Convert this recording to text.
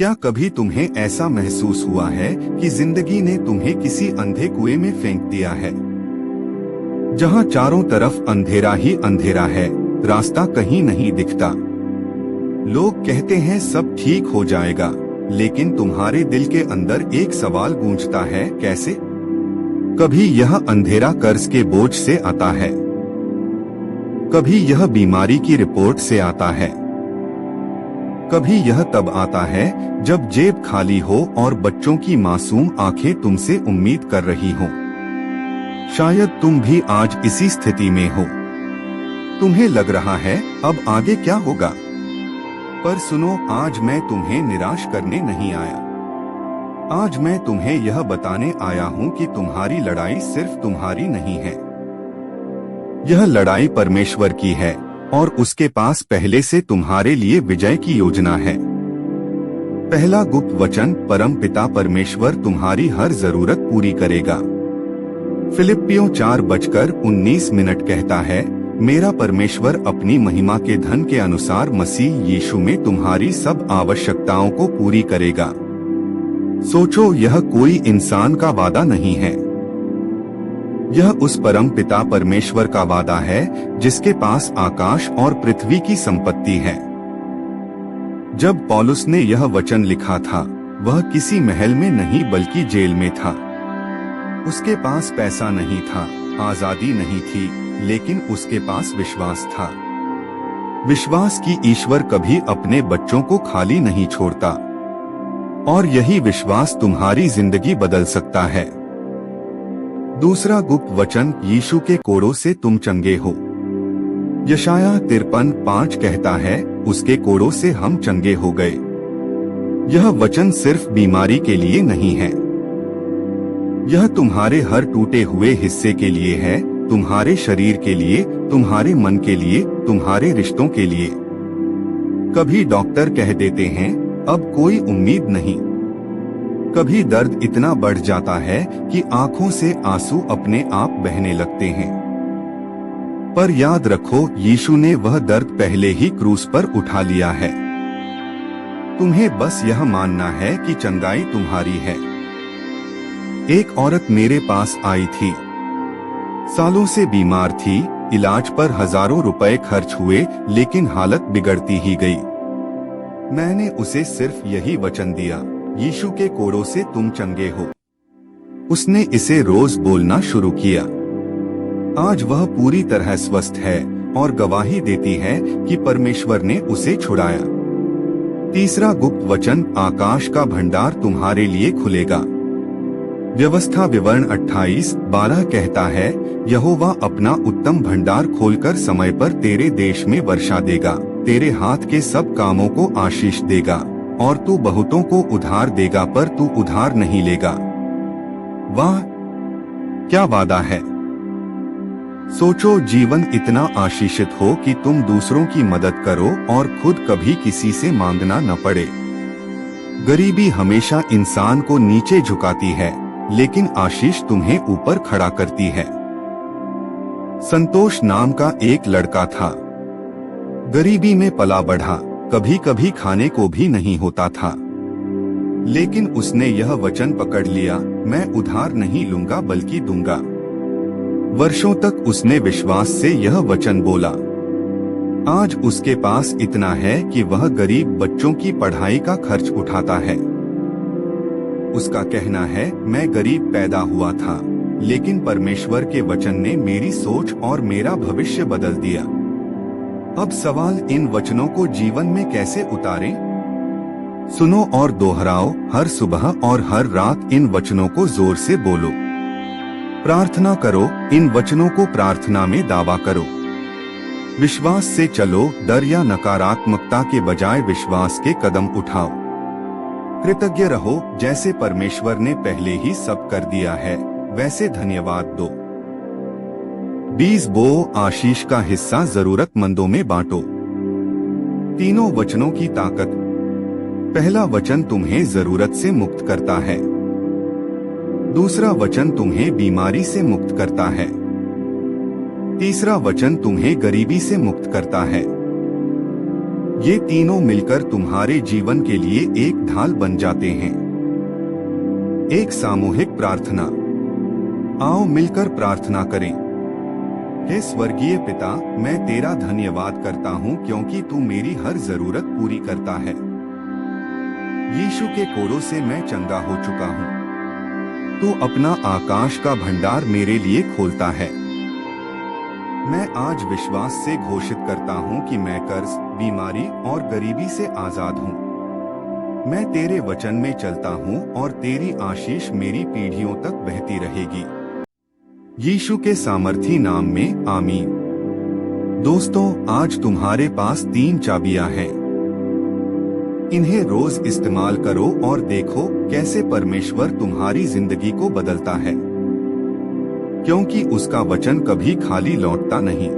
क्या कभी तुम्हें ऐसा महसूस हुआ है कि जिंदगी ने तुम्हें किसी अंधे कुएं में फेंक दिया है, जहां चारों तरफ अंधेरा ही अंधेरा है, रास्ता कहीं नहीं दिखता। लोग कहते हैं सब ठीक हो जाएगा, लेकिन तुम्हारे दिल के अंदर एक सवाल गूंजता है, कैसे? कभी यह अंधेरा कर्ज के बोझ से आता है, कभी यह बीमारी की रिपोर्ट से आता है, कभी यह तब आता है जब जेब खाली हो और बच्चों की मासूम आंखें तुमसे उम्मीद कर रही हो। शायद तुम भी आज इसी स्थिति में हो। तुम्हें लग रहा है अब आगे क्या होगा, पर सुनो, आज मैं तुम्हें निराश करने नहीं आया। आज मैं तुम्हें यह बताने आया हूँ कि तुम्हारी लड़ाई सिर्फ तुम्हारी नहीं है। यह लड़ाई परमेश्वर की है और उसके पास पहले से तुम्हारे लिए विजय की योजना है। पहला गुप्त वचन, परम पिता परमेश्वर तुम्हारी हर जरूरत पूरी करेगा। फिलिप्पियों 4:19 कहता है, मेरा परमेश्वर अपनी महिमा के धन के अनुसार मसीह यीशु में तुम्हारी सब आवश्यकताओं को पूरी करेगा। सोचो, यह कोई इंसान का वादा नहीं है, यह उस परम पिता परमेश्वर का वादा है जिसके पास आकाश और पृथ्वी की संपत्ति है। जब पौलुस ने यह वचन लिखा था, वह किसी महल में नहीं बल्कि जेल में था। उसके पास पैसा नहीं था, आजादी नहीं थी, लेकिन उसके पास विश्वास था। विश्वास की ईश्वर कभी अपने बच्चों को खाली नहीं छोड़ता, और यही विश्वास तुम्हारी जिंदगी बदल सकता है। दूसरा गुप्त वचन, यीशु के कोड़ों से तुम चंगे हो। यशायाह 53:5 कहता है, उसके कोड़ों से हम चंगे हो गए। यह वचन सिर्फ बीमारी के लिए नहीं है, यह तुम्हारे हर टूटे हुए हिस्से के लिए है, तुम्हारे शरीर के लिए, तुम्हारे मन के लिए, तुम्हारे रिश्तों के लिए। कभी डॉक्टर कह देते हैं अब कोई उम्मीद नहीं, कभी दर्द इतना बढ़ जाता है कि आंखों से आंसू अपने आप बहने लगते हैं। पर याद रखो, यीशु ने वह दर्द पहले ही क्रूस पर उठा लिया है। तुम्हें बस यह मानना है कि चंगाई तुम्हारी है। एक औरत मेरे पास आई थी, सालों से बीमार थी, इलाज पर हजारों रुपए खर्च हुए, लेकिन हालत बिगड़ती ही गई। मैंने उसे सिर्फ यही वचन दिया, यीशु के कोड़ों से तुम चंगे हो। उसने इसे रोज बोलना शुरू किया। आज वह पूरी तरह स्वस्थ है और गवाही देती है कि परमेश्वर ने उसे छुड़ाया। तीसरा गुप्त वचन, आकाश का भंडार तुम्हारे लिए खुलेगा। व्यवस्था विवरण 28:12 कहता है, यहोवा अपना उत्तम भंडार खोलकर समय पर तेरे देश में वर्षा देगा, तेरे हाथ के सब कामों को आशीष देगा, और तू बहुतों को उधार देगा पर तू उधार नहीं लेगा। वाह, क्या वादा है! सोचो, जीवन इतना आशीषित हो कि तुम दूसरों की मदद करो और खुद कभी किसी से मांगना न पड़े। गरीबी हमेशा इंसान को नीचे झुकाती है, लेकिन आशीष तुम्हें ऊपर खड़ा करती है। संतोष नाम का एक लड़का था, गरीबी में पला बढ़ा, कभी कभी खाने को भी नहीं होता था, लेकिन उसने यह वचन पकड़ लिया, मैं उधार नहीं लूंगा बल्कि दूंगा। वर्षों तक उसने विश्वास से यह वचन बोला। आज उसके पास इतना है कि वह गरीब बच्चों की पढ़ाई का खर्च उठाता है। उसका कहना है, मैं गरीब पैदा हुआ था, लेकिन परमेश्वर के वचन ने मेरी सोच और मेरा भविष्य बदल दिया। अब सवाल, इन वचनों को जीवन में कैसे उतारें? सुनो और दोहराओ, हर सुबह और हर रात इन वचनों को जोर से बोलो। प्रार्थना करो, इन वचनों को प्रार्थना में दावा करो। विश्वास से चलो, डर या नकारात्मकता के बजाय विश्वास के कदम उठाओ। कृतज्ञ रहो, जैसे परमेश्वर ने पहले ही सब कर दिया है, वैसे धन्यवाद दो। बीज बो, आशीष का हिस्सा जरूरतमंदों में बांटो। तीनों वचनों की ताकत। पहला वचन तुम्हें जरूरत से मुक्त करता है, दूसरा वचन तुम्हें बीमारी से मुक्त करता है, तीसरा वचन तुम्हें गरीबी से मुक्त करता है। ये तीनों मिलकर तुम्हारे जीवन के लिए एक ढाल बन जाते हैं। एक सामूहिक प्रार्थना। आओ मिलकर प्रार्थना करें। हे स्वर्गीय पिता, मैं तेरा धन्यवाद करता हूँ क्योंकि तू मेरी हर जरूरत पूरी करता है। यीशु के कोड़ों से मैं चंगा हो चुका हूँ। तू अपना आकाश का भंडार मेरे लिए खोलता है। मैं आज विश्वास से घोषित करता हूँ कि मैं कर्ज, बीमारी और गरीबी से आजाद हूँ। मैं तेरे वचन में चलता हूँ और तेरी आशीष मेरी पीढ़ियों तक बहती रहेगी। यीशु के सामर्थी नाम में आमीन। दोस्तों, आज तुम्हारे पास 3 चाबियां हैं। इन्हें रोज इस्तेमाल करो और देखो कैसे परमेश्वर तुम्हारी जिंदगी को बदलता है, क्योंकि उसका वचन कभी खाली लौटता नहीं।